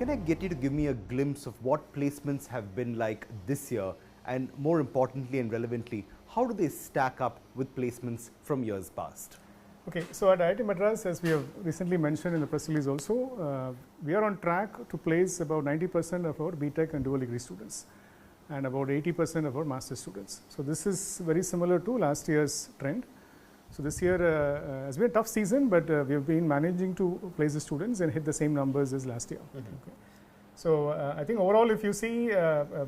Can I get you to give me a glimpse of what placements have been like this year, and more importantly and relevantly, how do they stack up with placements from years past? Okay, so at IIT Madras, as we have recently mentioned in the press release also, we are on track to place about 90% of our BTech and dual degree students and about 80% of our master students. So this is very similar to last year's trend. So this year has been a tough season, but we have been managing to place the students and hit the same numbers as last year. Okay. So I think overall, if you see,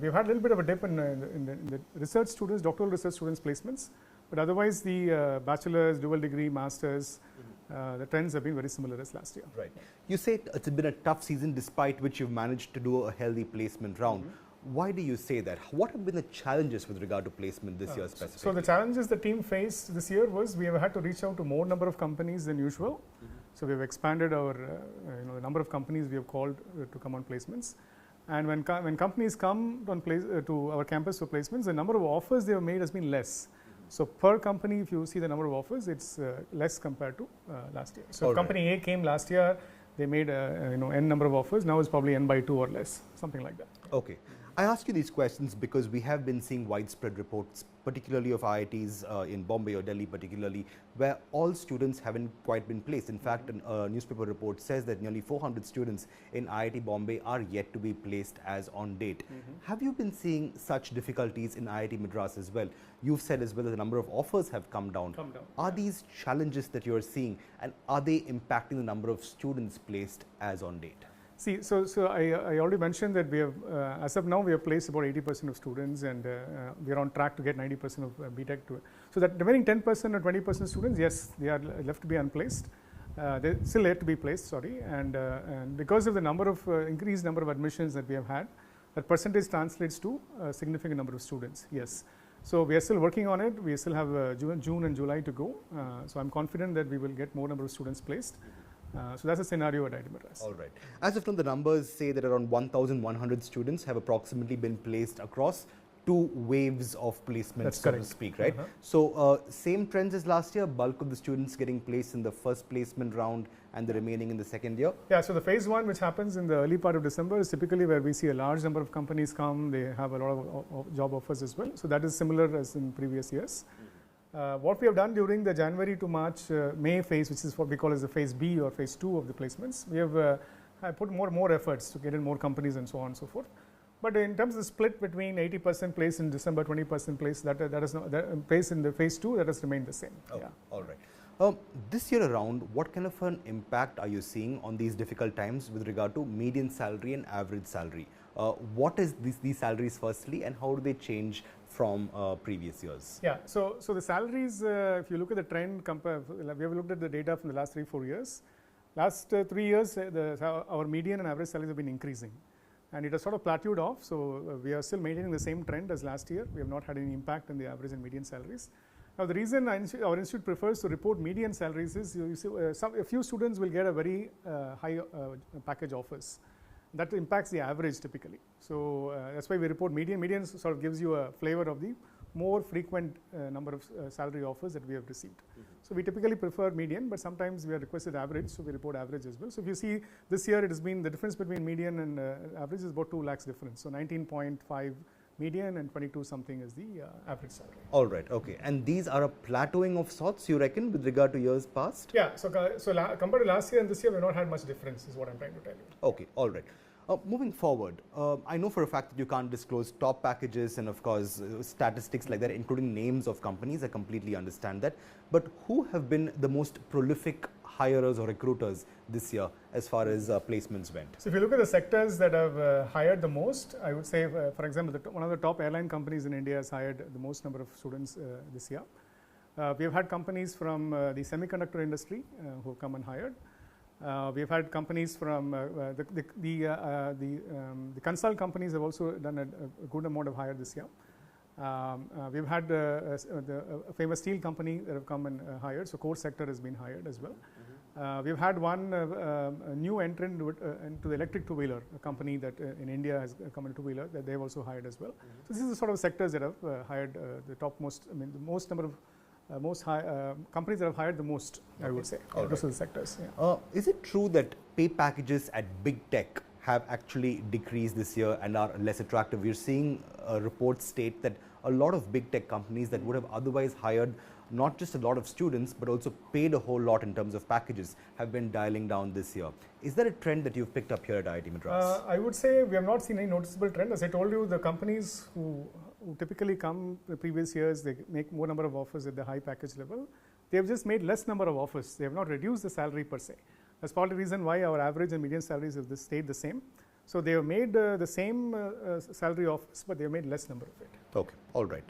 we've had a little bit of a dip in the research students, doctoral research students placements, but otherwise the bachelor's, dual degree, masters, the trends have been very similar as last year. Right. You say it's been a tough season despite which you've managed to do a healthy placement round. Why do you say that? What have been the challenges with regard to placement this year specifically? So the challenges the team faced this year was we have had to reach out to more number of companies than usual. So we have expanded our the number of companies we have called to come on placements. And when companies come on to our campus for placements, the number of offers they have made has been less. So per company, if you see the number of offers, it's less compared to last year. So company A came last year, they made n number of offers. Now it's probably n by 2 or less, something like that. Okay. I ask you these questions because we have been seeing widespread reports, particularly of IITs in Bombay or Delhi particularly, where all students haven't quite been placed. In fact, a newspaper report says that nearly 400 students in IIT Bombay are yet to be placed as on date. Have you been seeing such difficulties in IIT Madras as well? You've said as well that the number of offers have come down. Are these challenges that you're seeing, and are they impacting the number of students placed as on date? See, so I already mentioned that we have, as of now, we have placed about 80% of students, and we are on track to get 90% of BTech to it. So that remaining 10% or 20% students, yes, they are left to be unplaced. They still yet to be placed, sorry, and because of the number of increased number of admissions that we have had, that percentage translates to a significant number of students. Yes. So we are still working on it. We still have June and July to go. So I'm confident that we will get more number of students placed. So that's a scenario at IIT Madras. All right. As of now, the numbers say that around 1,100 students have approximately been placed across 2 waves of placements, so to speak, right? So same trends as last year, bulk of the students getting placed in the first placement round and the remaining in the second year? Yeah, so the phase 1, which happens in the early part of December, is typically where we see a large number of companies come. They have a lot of job offers as well. So that is similar as in previous years. What we have done during the January to March, May phase, which is what we call as the phase B or phase 2 of the placements, we have put more efforts to get in more companies and so on and so forth. But in terms of the split between 80% place in December, 20% place, that is not, that place in the phase 2, that has remained the same. Oh, yeah. All right. This year around, what kind of an impact are you seeing on these difficult times with regard to median salary and average salary? What is these salaries firstly, and how do they change from previous years? Yeah, so the salaries, if you look at the trend, we have looked at the data from the last 3-4 years. Last 3 years, our median and average salaries have been increasing, and it has sort of plateaued off. So we are still maintaining the same trend as last year. We have not had any impact on the average and median salaries. Now, the reason our institute prefers to report median salaries is you see, a few students will get a very high package offers. That impacts the average typically. So that's why we report median. Median sort of gives you a flavor of the more frequent number of salary offers that we have received. So we typically prefer median, but sometimes we are requested average, so we report average as well. So if you see this year, it has been the difference between median and average is about 2 lakhs difference. So 19.5 median and 22 something is the average salary. All right, okay. And these are a plateauing of sorts, you reckon, with regard to years past? Yeah, so compared to last year and this year, we have not had much difference, is what I'm trying to tell you. Okay, all right. Moving forward, I know for a fact that you can't disclose top packages and of course statistics like that, including names of companies. I completely understand that. But who have been the most prolific hirers or recruiters this year as far as placements went? So if you look at the sectors that have hired the most, I would say, for example, one of the top airline companies in India has hired the most number of students this year. We have had companies from the semiconductor industry who have come and hired. We have had companies from the consult companies have also done a good amount of hire this year. We've had a famous steel company that have come and hired, so core sector has been hired as well. We've had one new entrant into the electric two-wheeler, a company that in India has come into two-wheeler, that they have also hired as well. So this is the sort of sectors that have hired the topmost, I mean the most number of companies that have hired the most, I would say. Those are the sectors. Yeah. Is it true that pay packages at big tech have actually decreased this year and are less attractive. We're seeing reports state that a lot of big tech companies that would have otherwise hired not just a lot of students but also paid a whole lot in terms of packages have been dialing down this year. Is that a trend that you've picked up here at IIT Madras? I would say we have not seen any noticeable trend. As I told you, the companies who typically come the previous years, they make more number of offers at the high package level. They have just made less number of offers. They have not reduced the salary per se. That's probably the reason why our average and median salaries have stayed the same. So they have made the same salary offers, but they have made less number of it. Okay, all right.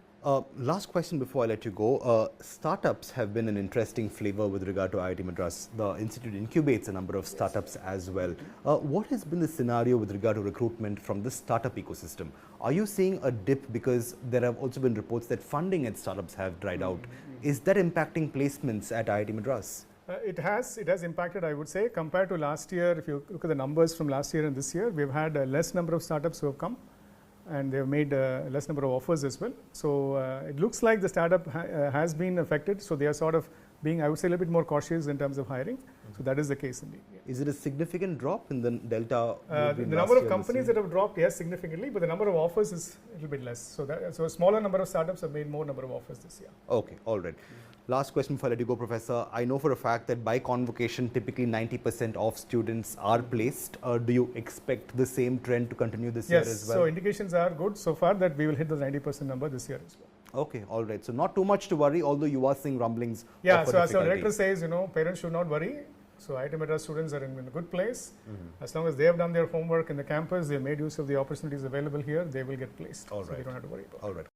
Last question before I let you go. Startups have been an interesting flavor with regard to IIT Madras. The institute incubates a number of startups as well. What has been the scenario with regard to recruitment from the startup ecosystem? Are you seeing a dip because there have also been reports that funding at startups have dried out? Is that impacting placements at IIT Madras? It has impacted, I would say, compared to last year. If you look at the numbers from last year and this year, we've had less number of startups who have come, and they've made less number of offers as well. So it looks like the startup has been affected. So they are sort of being, I would say, a little bit more cautious in terms of hiring. So that is the case indeed. Yeah. Is it a significant drop in the delta? The number of companies that have dropped, yes, significantly, but the number of offers is a little bit less. So a smaller number of startups have made more number of offers this year. Okay, all right. Last question before I let you go, Professor. I know for a fact that by convocation, typically 90% of students are placed. Do you expect the same trend to continue this year as well? So indications are good so far that we will hit the 90% number this year as well. Okay, all right. So not too much to worry, although you are seeing rumblings. Yeah, of so as the difficulty. director says, parents should not worry. So IIT Madras students are in a good place. As long as they have done their homework in the campus, they have made use of the opportunities available here, they will get placed. All So right. they don't have to worry about it. All right.